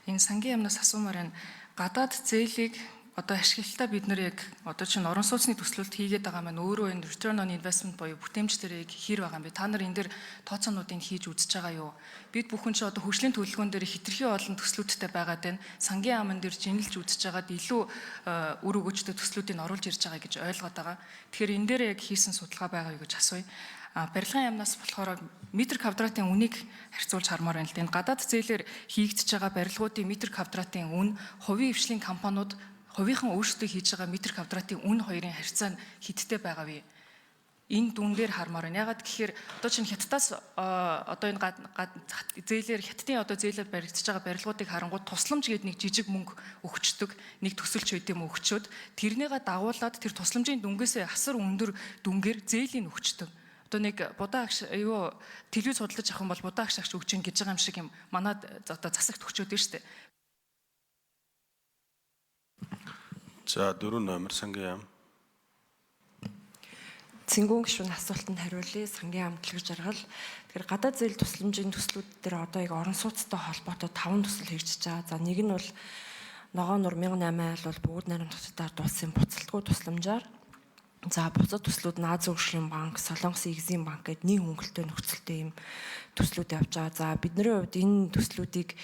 Энэ сангийн яамнаас асуумаар энэ гадаад зээлийг одоо ашиглалтаа бид нэр яг одоо чинь орон сууцны төслөлт хийгээд байгаа маань өөрөө энэ return on investment боёо бүтээмж дээр яг хэр байгаа юм бэ? Та нар энэ дээр тооцоонуудыг хийж үзэж байгаа юу? Бид бүхэн чи одоо хөгжлийн төлөвлөгөөн дээр хэтэрхий олон төслүүдтэй байгаад байна. Сангийн яамн дээр жинэлж үзэж байгаад илүү үр өгөөжтэй төслүүдийг оруулж ирж байгаа гэж ойлгоод байгаа. Тэгэхээр энэ дээр яг хийсэн судалгаа байгаа юу гэж асууя. Барилгын яамнаас болохоор метр квадратын үнийг харьцуулж хармаар байна л дээ. Гадаад зээлээр хийгдэж байгаа барилгуудын метр квадратын үн, хувийн хвшлийн компаниуд хувийнхан өөрсдөө хийж байгаа метр квадратын үн хоёрын харьцаа нь хидтэй байгаа вэ? Энэ дүн дээр хармаар байна. Ягаад гэхээр одоо чинь хятадаас одоо энэ зээлээр хятадын одоо зээлээр баригдаж байгаа барилгуудыг харангуут тусламж гэдэг нэг жижиг мөнгө өгчдөг, нэг төсөлч байт юм өгчөөд тэрнийгээ дагуулад тэр тусламжийн дүнгээс асар өндөр дүнгээр зээлийн өгчдөг. Одоо нэг будаа агш телевиз судалж авах юм бол будаа агш өгч ин гэж байгаа юм шиг юм. Манад одоо засагт өгчөөд байна шүү дээ. За 4 номер сангийн яам. Цэнгүүн гишүүн асуултанд хариулъя. Сангийн амтлаг жаргал. Тэгэхээр гадаад зээл тусламжийн төслүүд дээр одоо яг орон сууцтай холбоотой 5 төсөл хэрэгжиж байгаа. За нэг нь бол Ногоон нур 1008 бол бүгд найрамдагчдаар дуулсан буцалтгүй тусламжаар. За буцаад төслүүд нь Азийн хөгжлийн банк, Солонгосын Экзим банк гэдэг нэг хөнгөлтэй нөхцөлтэй юм төслүүд явж байгаа. За бидний хувьд энэ төслүүдийг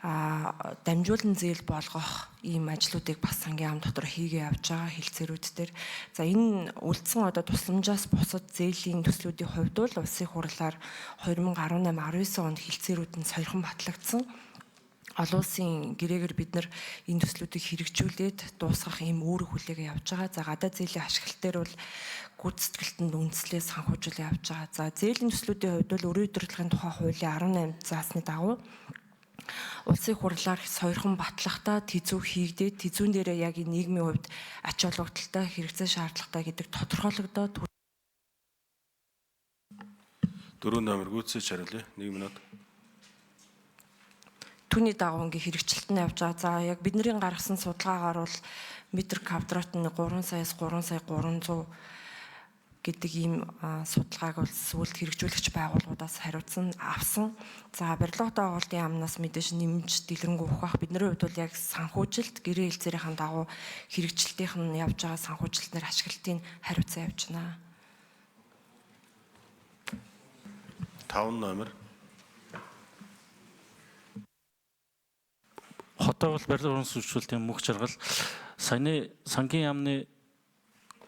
дамжуулан зээл болгох ийм ажлуудыг бас сангийн яам дотор хийгээ явж байгаа хэлцээрүүд дээр. За энэ үлдсэн одоо тусламжаас бусад зээлийн төслүүдийн хувьд бол улсын хурлаар 2018-19 онд хэлцээрүүд нь сойрхон батлагдсан. Олон улсын гэрээгээр бид нар энэ төслүүдийг хэрэгжүүлээд дуусгах ийм үүрэг хүлээгээ явж байгаа. За гадаад зээлийн ашиглалт дээр бол гүйцэтгэлтэнд үндэслээ санхүүжүүл явж байгаа. За зээлийн төслүүдийн хувьд бол өрийн удирдлагын тухай хуулийн 18 заасны дагуу улсын хурлаар сойрхон батлахтаа тэзүү хийгдээд тэзүүн дээрээ яг энэ нийгмийн хувьд ач холбогдолтой хэрэгцээ шаардлагатай гэдэг тодорхойлогдоод 4 номер гүйцэж хариулъя. 1 минут. Түүний дагуу ингээ хэрэгжилт нь явж байгаа. За яг бидний гаргасан судалгаагаар бол метр квадрат нь 3 саяас 3 сая 300 гэдэг ийм судалгааг бол сүүлд хэрэгжүүлэгч байгууллагуудаас хариуцсан авсан. За барилгын агуулгын яамнаас мэдээж нэмж дэлгэрэнгүй өгөх бах. Бидний хувьд бол яг санхүүжилт гэрээ хэлцээрийн дагуу хэрэгжилтийнх нь явж байгаа санхүүжилтнэр ашиглалтын хариуцсан явж байна. 5 номер. Хотоо бол барилгын сүрчүүлэлтийн мөх жаргал саяны сангийн яамны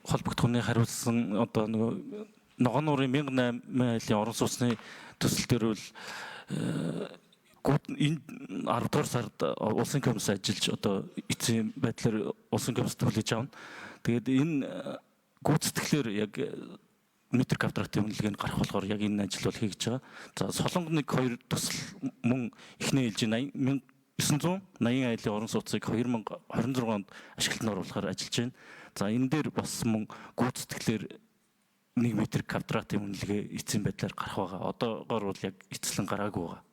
холбогдох хүний хариулсан одоо Ногоон нуурын 1008 орон сууцны төсөл дээр бол энэ 10 дугаар сард улсын комисс ажиллаж одоо эцсийн байдлаар улсын комисс төлөж авна. Тэгээд энэ гүйцэтгэлээр яг метр квадратын үнэлгээнд гарах болохоор яг энэ ажил бол хийж байгаа. За Солонгос 1-2 төсөл мөн эхний ээлжийн 980 айлын орон сууцыг 2026 онд ашиглалтанд оруулахаар ажиллаж байна. За энэ дээр бас мөн гүйцэтгэлээр 1 метр квадратын үнэлгээ эцсийн байдлаар гарах байгаа. Одоогоор бол яг эцэслэн гараагүй байгаа.